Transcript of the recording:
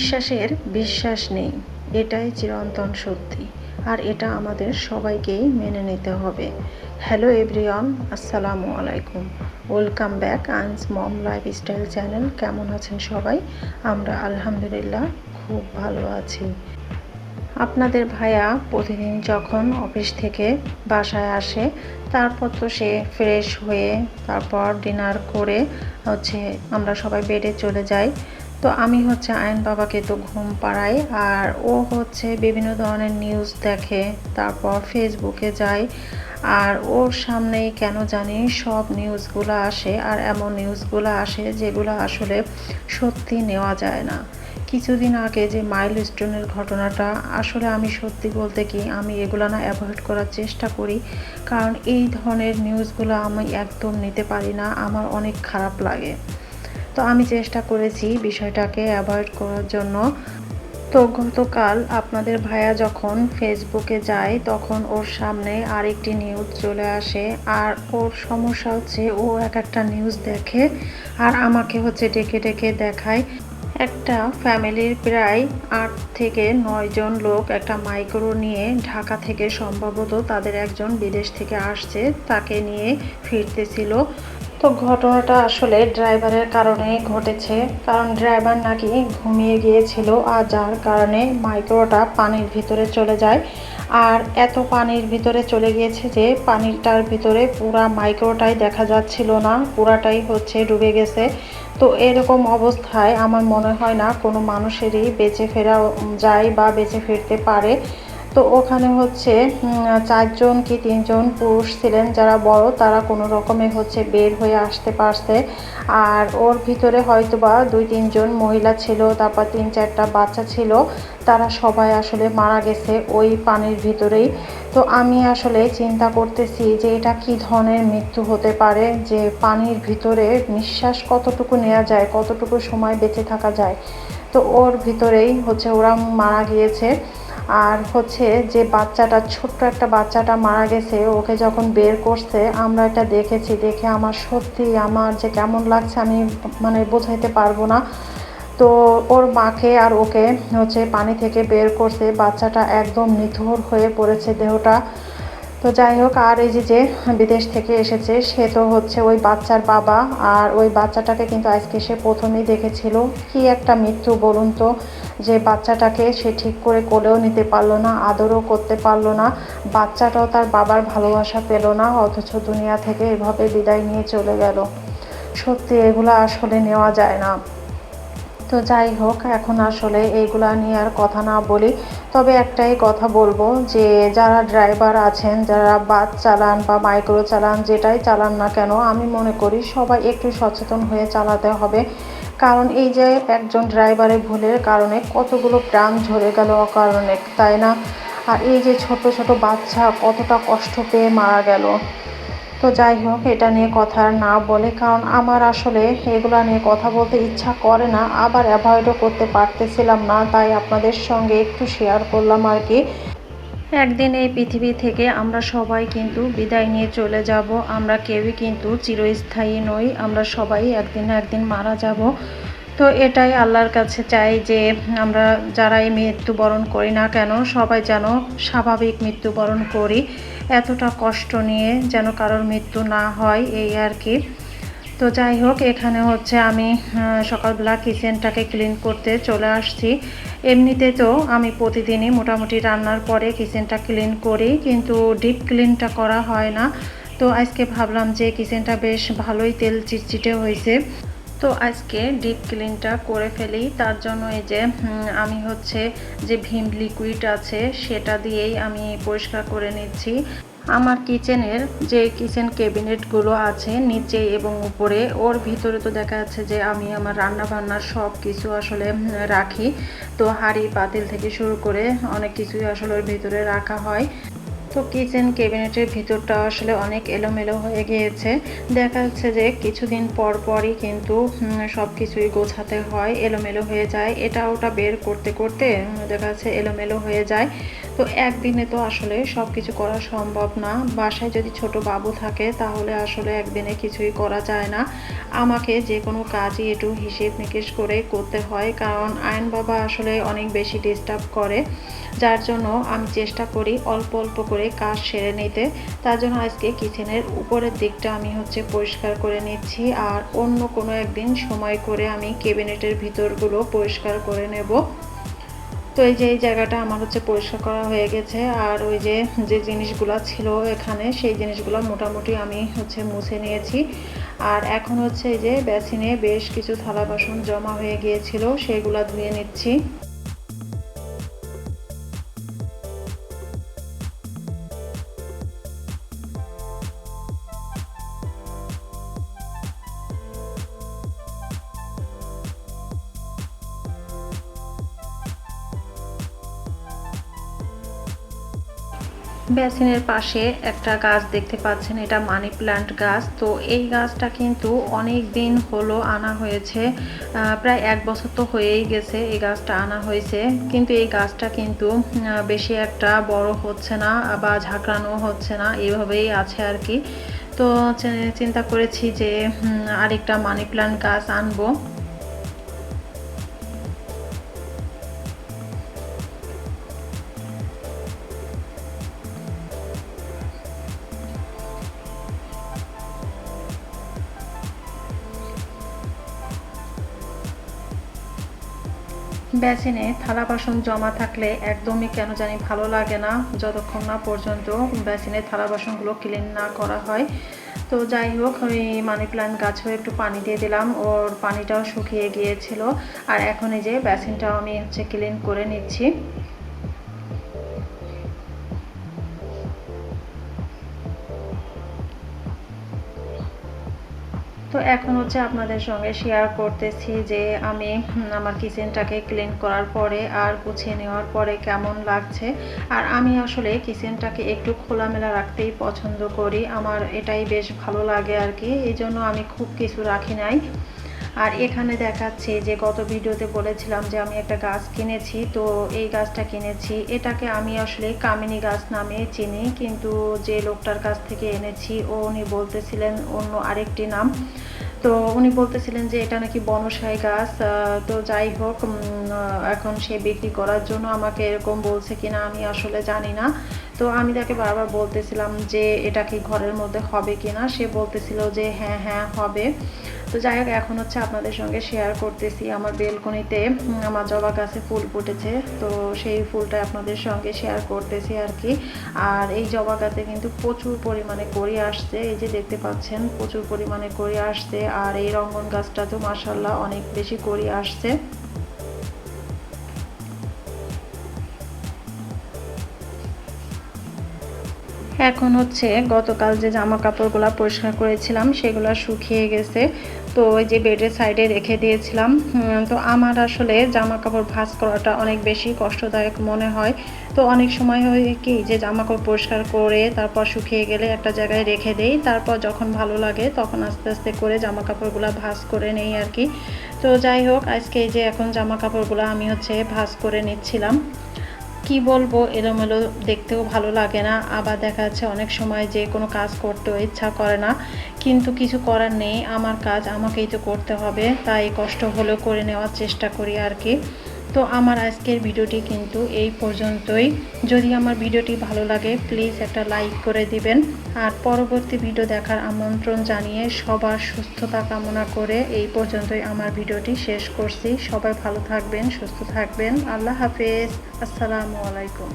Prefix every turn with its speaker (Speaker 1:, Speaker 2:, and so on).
Speaker 1: নিঃশ্বাসের বিশ্বাস নেই, এটাই চিরন্তন সত্যি। আর এটা আমাদের সবাইকেই মেনে নিতে হবে। হ্যালো এভরিওয়ান, আসসালামু আলাইকুম। Welcome back Ayan's mom lifestyle channel. কেমন আছেন সবাই? আমরা আলহামদুলিল্লাহ খুব ভালো আছি। আপনাদের ভাইয়া প্রতিদিন যখন অফিস থেকে বাসায় আসে, তারপর তো সে ফ্রেশ হয়ে তারপর ডিনার করে আমরা সবাই বেডে চলে যাই। তো আমি আয়ন বাবাকে তো ঘুম পাড়াই, আর ও বিভিন্ন ধরনের নিউজ দেখে, তারপর ফেসবুকে যায়। আর ওর সামনেই কেন জানি সব নিউজগুলো আসে, আর এমন নিউজগুলো আসে যেগুলো আসলে সত্যি নেওয়া যায় না। কিছুদিন আগে যে মাইলস্টোনের ঘটনাটা, আসলে আমি সত্যি বলতে কি আমি এগুলো না অ্যাভয়েড করার চেষ্টা করি, কারণ এই ধরনের নিউজগুলো আমি একদম নিতে পারি না, আমার অনেক খারাপ লাগে। তো আমি চেষ্টা করেছি বিষয়টাকে অ্যাভয়েড করার জন্য। তো গতকাল আপনাদের ভাইয়া যখন ফেসবুকে যায়, তখন ওর সামনে আরেকটি নিউজ চলে আসে। আর ওর সমস্যা ও এক একটা নিউজ দেখে আর আমাকে ডেকে ডেকে দেখায়। একটা ফ্যামিলির প্রায় 8 থেকে 9 জন লোক একটা মাইক্রো নিয়ে ঢাকা থেকে, সম্ভবত তাদের একজন বিদেশ থেকে আসছে, তাকে নিয়ে ফিরতেছিল। তো ঘটনাটা আসলে ড্রাইভারের কারণে ঘটেছে, কারণ ড্রাইভার নাকি ঘুমিয়ে গিয়েছিল, আর যার কারণে মাইক্রোটা পানির ভিতরে চলে যায়। আর এত পানির ভিতরে চলে গিয়েছে যে পানিটার ভিতরে পুরা মাইক্রোটাই দেখা যাচ্ছিল না, পুরাটাই ডুবে গেছে। তো এরকম অবস্থায় আমার মনে হয় না কোনো মানুষেরই বেঁচে ফেরা যায় বা বেঁচে ফিরতে পারে। তো ওখানে 4 জন কি 3 জন পুরুষ ছিলেন যারা বড়, তারা কোনো রকমে বের হয়ে আসতে পারছে। আর ওর ভিতরে হয়তোবা 2-3 জন মহিলা ছিল, তারপর 3-4টা বাচ্চা ছিল, তারা সবাই আসলে মারা গেছে ওই পানির ভিতরেই। তো আমি আসলে চিন্তা করতেছি যে এটা কি ধরনের মৃত্যু হতে পারে, যে পানির ভিতরে নিঃশ্বাস কতটুকু নেওয়া যায়, কতটুকু সময় বেঁচে থাকা যায়। তো ওর ভিতরেই ওরা মারা গিয়েছে। আর যে বাচ্চাটা, ছোট্ট একটা বাচ্চাটা মারা গেছে, ওকে যখন বের করছে আমরা এটা দেখেছি, দেখে আমার সত্যি আমার যে কেমন লাগছে আমি বোঝাইতে পারবো না। তো ওর মাকে আর ওকে পানি থেকে বের করছে, বাচ্চাটা একদম নিথর হয়ে পড়েছে দেহটা। তো যাই হোক, আর এই যে বিদেশ থেকে এসেছে সে তো ওই বাচ্চার বাবা, আর ওই বাচ্চাটাকে কিন্তু আজকে সে প্রথমেই দেখেছিল। কি একটা মৃত্যু বলুন তো, যে বাচ্চাটাকে সে ঠিক করে কোলেও নিতে পারলো না, আদরও করতে পারলো না, বাচ্চাটাও তার বাবার ভালোবাসা পেল না, অথচ দুনিয়া থেকে এভাবে বিদায় নিয়ে চলে গেল। সত্যি এগুলো আসলে নেওয়া যায় না। তো যাই হোক, এখন আসলে এইগুলা নিয়ে আর কথা না বলি, তবে একটাই কথা বলবো, যে যারা ড্রাইভার আছেন, যারা বাস চালান বা মাইক্রো চালান, যেটাই চালান না কেন, আমি মনে করি সবাই একটু সচেতন হয়ে চালাতে হবে। কারণ এই যে একজন ড্রাইভারের ভুলের কারণে কতগুলো প্রাণ ঝরে গেল অকারণে, তাই না? আর এই যে ছোট ছোট বাচ্চা কতটা কষ্ট পেয়ে মারা গেল। তো যাই হোক, এটা নিয়ে কথা না বলে, কারণ আমার আসলে এগুলো নিয়ে কথা বলতে ইচ্ছা করে না, আবার অ্যাভয়েডও করতে পারতেছিলাম না, তাই আপনাদের সঙ্গে একটু শেয়ার করলাম আর কি। একদিন এই পৃথিবী থেকে আমরা সবাই কিন্তু বিদায় নিয়ে চলে যাব, আমরা কেউই কিন্তু চিরস্থায়ী নই, আমরা সবাই একদিন না একদিন মারা যাব। তো এটাই আল্লাহর কাছে চাই যে আমরা যারা এই মৃত্যুবরণ করি না কেন, সবাই যেন স্বাভাবিক মৃত্যুবরণ করি, এতটা কষ্ট নিয়ে যেন কারোর মৃত্যু না হয়, এই আর কি। তো যাই হোক, এখানে আমি সকালবেলা কিচেনটাকে ক্লিন করতে চলে আসছি। এমনিতে তো আমি প্রতিদিনই মোটামুটি রান্নার পরে কিচেনটা ক্লিন করি, কিন্তু ডিপ ক্লিনটা করা হয় না। তো আজকে ভাবলাম যে কিচেনটা বেশ ভালোই তেল চিটচিটে হয়েছে, তো আজকে ডিপ ক্লিনটা করে ফেলি। তার জন্য এই যে আমি যে ভিম লিকুইড আছে সেটা দিয়েই আমি পরিষ্কার করে নিচ্ছি। আমার কিচেনের যে কিচেন ক্যাবিনেটগুলো আছে নিচে এবং উপরে, ওর ভিতরে তো দেখা যাচ্ছে যে আমি আমার রান্না বান্নার সব কিছু আসলে রাখি। তো হাঁড়ি পাতিল থেকে শুরু করে অনেক কিছুই আসলে ওর ভিতরে রাখা হয়। তো কিচেন ক্যাবিনেটের ভিতরটা আসলে অনেক এলোমেলো হয়ে গিয়েছে। দেখা যাচ্ছে যে কিছুদিন পর পরই কিন্তু সব কিছুই গোছাতে হয়, এলোমেলো হয়ে যায়। এটা ওটা বের করতে করতে দেখা যাচ্ছে এলোমেলো হয়ে যায়। তো একদিনে তো আসলে সব কিছু করা সম্ভব না। বাসায় যদি ছোট বাবু থাকে তাহলে আসলে একদিনে কিছুই করা যায় না। আমাকে যে কোনো কাজই একটু হিসেব নিকেশ করে করতে হয়, কারণ আয়ন বাবা আসলে অনেক বেশি ডিস্টার্ব করে, যার জন্য আমি চেষ্টা করি অল্প অল্প করে কাজ সেরে নিতে। তার জন্য আজকে কিচেনের উপরের দিকটা আমি পরিষ্কার করে নিচ্ছি, আর অন্য কোনো একদিন সময় করে আমি ক্যাবিনেটের ভিতরগুলো পরিষ্কার করে নেব। তো এই যে এই জায়গাটা আমার পরিষ্কার করা হয়ে গেছে, আর ওই যে যে জিনিসগুলো ছিল এখানে সেই জিনিসগুলো মোটামুটি আমি মুছে নিয়েছি। আর এখন এই যে বেসিনে বেশ কিছু থালা বাসন জমা হয়ে গিয়েছিল, সেইগুলো ধুয়ে নিচ্ছি। বেসিনের পাশে একটা গাছ দেখতে পাচ্ছেন, এটা মানি প্ল্যান্ট গাছ। তো এই গাছটা কিন্তু অনেক দিন হলো আনা হয়েছে, প্রায় 1 বছর তো হয়েই গেছে এই গাছটা আনা হয়েছে, কিন্তু এই গাছটা কিন্তু বেশি একটা বড় হচ্ছে না বা ঝাঁকড়ানো হচ্ছে না, এভাবেই আছে আর কি। তো চিন্তা করেছি যে আরেকটা মানি প্ল্যান্ট গাছ আনবো। বেসিনে থালা বাসন জমা থাকলে একদমই কেন জানি ভালো লাগে না, যতক্ষণ না পর্যন্ত বেসিনের থালা বাসনগুলো ক্লিন না করা হয়। তো যাই হোক, ওই মানি প্ল্যান্ট গাছেও একটু পানি দিয়ে দিলাম, ওর পানিটাও শুকিয়ে গিয়েছিল। আর এখন এই যে বেসিনটাও আমি ক্লিন করে নিচ্ছি। তো এখন আপনাদের সঙ্গে শেয়ার করতেছি যে আমি আমার কিচেনটাকে ক্লিন করার পরে আর গুছিয়ে নেওয়ার পরে কেমন লাগছে। আর আমি আসলে কিচেনটাকে একটু খোলামেলা রাখতেই পছন্দ করি, আমার এটাই বেশ ভালো লাগে আর কি, এই জন্য আমি খুব কিছু রাখি নাই। আর এখানে দেখাচ্ছে যে গত ভিডিওতে বলেছিলাম যে আমি একটা গাছ কিনেছি, তো এই গাছটা কিনেছি, এটাকে আমি আসলে কামিনী গাছ নামে চিনি, কিন্তু যে লোকটার কাছ থেকে এনেছি উনি বলতেছিলেন অন্য আরেকটি নাম। তো উনি বলতেছিলেন যে এটা নাকি বনসাই গাছ। তো যাই হোক, এখন সে বিক্রি করার জন্য আমাকে এরকম বলছে কিনা আমি আসলে জানি না। তো আমি তাকে বারবার বলতেছিলাম যে এটা কি ঘরের মধ্যে হবে কিনা, সে বলতেছিল যে হ্যাঁ হ্যাঁ হবে। তো যাই হোক, এখন আপনাদের সঙ্গে শেয়ার করতেছি আমার বেলকনিতে আমার জবা গাছে ফুল ফুটেছে, তো সেই ফুলটা আপনাদের সঙ্গে শেয়ার করতেছি আর কি। আর এই জবা গাছে কিন্তু প্রচুর পরিমাণে কড়ি আসছে, এই যে দেখতে পাচ্ছেন প্রচুর পরিমাণে কড়ি আসছে। আর এই রঙ্গন গাছটা তো মাশাআল্লাহ অনেক বেশি কড়ি আসছে। এখন গতকাল যে জামা কাপড়গুলো পরিষ্কার করেছিলাম সেগুলো শুকিয়ে গেছে, তো ওই যে বেডের সাইডে রেখে দিয়েছিলাম। তো আমার আসলে জামা কাপড় ভাঁজ করাটা অনেক বেশি কষ্টদায়ক মনে হয়। তো অনেক সময় হয় কি যে জামা কাপড় পরিষ্কার করে তারপর শুকিয়ে গেলে একটা জায়গায় রেখে দেই, তারপর যখন ভালো লাগে তখন আস্তে আস্তে করে জামা কাপড়গুলো ভাঁজ করে নেই আর কি। তো যাই হোক, আজকে এই যে এখন জামা কাপড়গুলো আমি ভাঁজ করে নিচ্ছিলাম। কি বলবো, এলোমেলো দেখতেও ভালো লাগে না, আবার দেখা যাচ্ছে অনেক সময় যে কোনো কাজ করতেও ইচ্ছা করে না, কিন্তু কিছু করার নেই, আমার কাজ আমাকেই তো করতে হবে, তাই কষ্ট হলেও করে নেওয়ার চেষ্টা করি আর কি। তো আমার আজকের ভিডিওটি কিন্তু এই পর্যন্তই। যদি আমার ভিডিওটি ভালো লাগে প্লিজ একটা লাইক করে দিবেন, আর পরবর্তী ভিডিও দেখার আমন্ত্রণ জানিয়ে সবার সুস্থতা কামনা করে এই পর্যন্তই আমার ভিডিওটি শেষ করছি। সবাই ভালো থাকবেন, সুস্থ থাকবেন, আল্লাহ হাফেজ, আসসালামু আলাইকুম।